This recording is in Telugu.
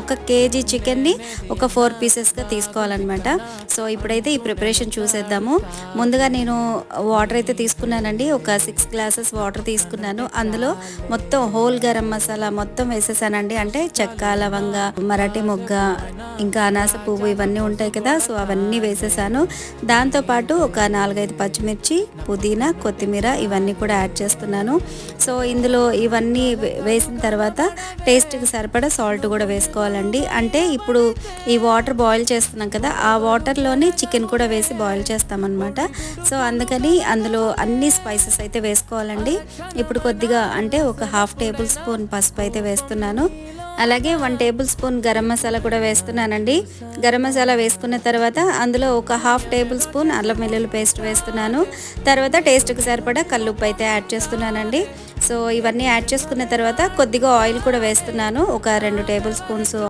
ఒక కేజీ చికెన్ని ఒక 4 పీసెస్గా తీసుకోవాలన్నమాట. సో ఇప్పుడైతే ఈ ప్రిపరేషన్ చూసేద్దాము. ముందుగా నేను వాటర్ అయితే తీసుకున్నానండి. ఒక 6 గ్లాసెస్ వాటర్ తీసుకున్నాను. అందులో మొత్తం హోల్ గరం మసాలా మొత్తం వేసేసానండి. అంటే చెక్క, లవంగ, మరాఠీ మొగ్గ, ఇంకా అనాస పువ్వు ఇవన్నీ ఉంటాయి కదా, సో అవన్నీ వేసేసాను. దాంతోపాటు ఒక 4-5 పచ్చిమిర్చి, పుదీనా, కొత్తిమీర ఇవన్నీ కూడా యాడ్ చేస్తున్నాను. సో ఇందులో ఇవన్నీ వేసిన తర్వాత టేస్ట్కి సరిపడా సాల్ట్ కూడా వేసుకోవాలండి. అంటే ఇప్పుడు ఈ వాటర్ బాయిల్ చేస్తున్నాం కదా, ఆ వాటర్లోనే చికెన్ కూడా వేసి బాయిల్ చేస్తామన్నమాట. సో అందుకని అందులో అన్ని స్పైసెస్ అయితే వేసుకోవాలండి. ఇప్పుడు కొద్దిగా అంటే ఒక 1/2 టేబుల్ స్పూన్ పసుపు అయితే వేస్తున్నాను. అలాగే 1 టేబుల్ స్పూన్ గరం మసాలా కూడా వేస్తున్నానండి. గరం మసాలా వేసుకున్న తర్వాత అందులో ఒక 1/2 టేబుల్ స్పూన్ అల్లం వెల్లుల్లి పేస్ట్ వేస్తున్నాను. తర్వాత టేస్ట్కి సరిపడా కల్లుప్పు అయితే యాడ్ చేస్తున్నానండి. సో ఇవన్నీ యాడ్ చేసుకున్న తర్వాత కొద్దిగా ఆయిల్ కూడా వేస్తున్నాను. ఒక 2 టేబుల్ స్పూన్స్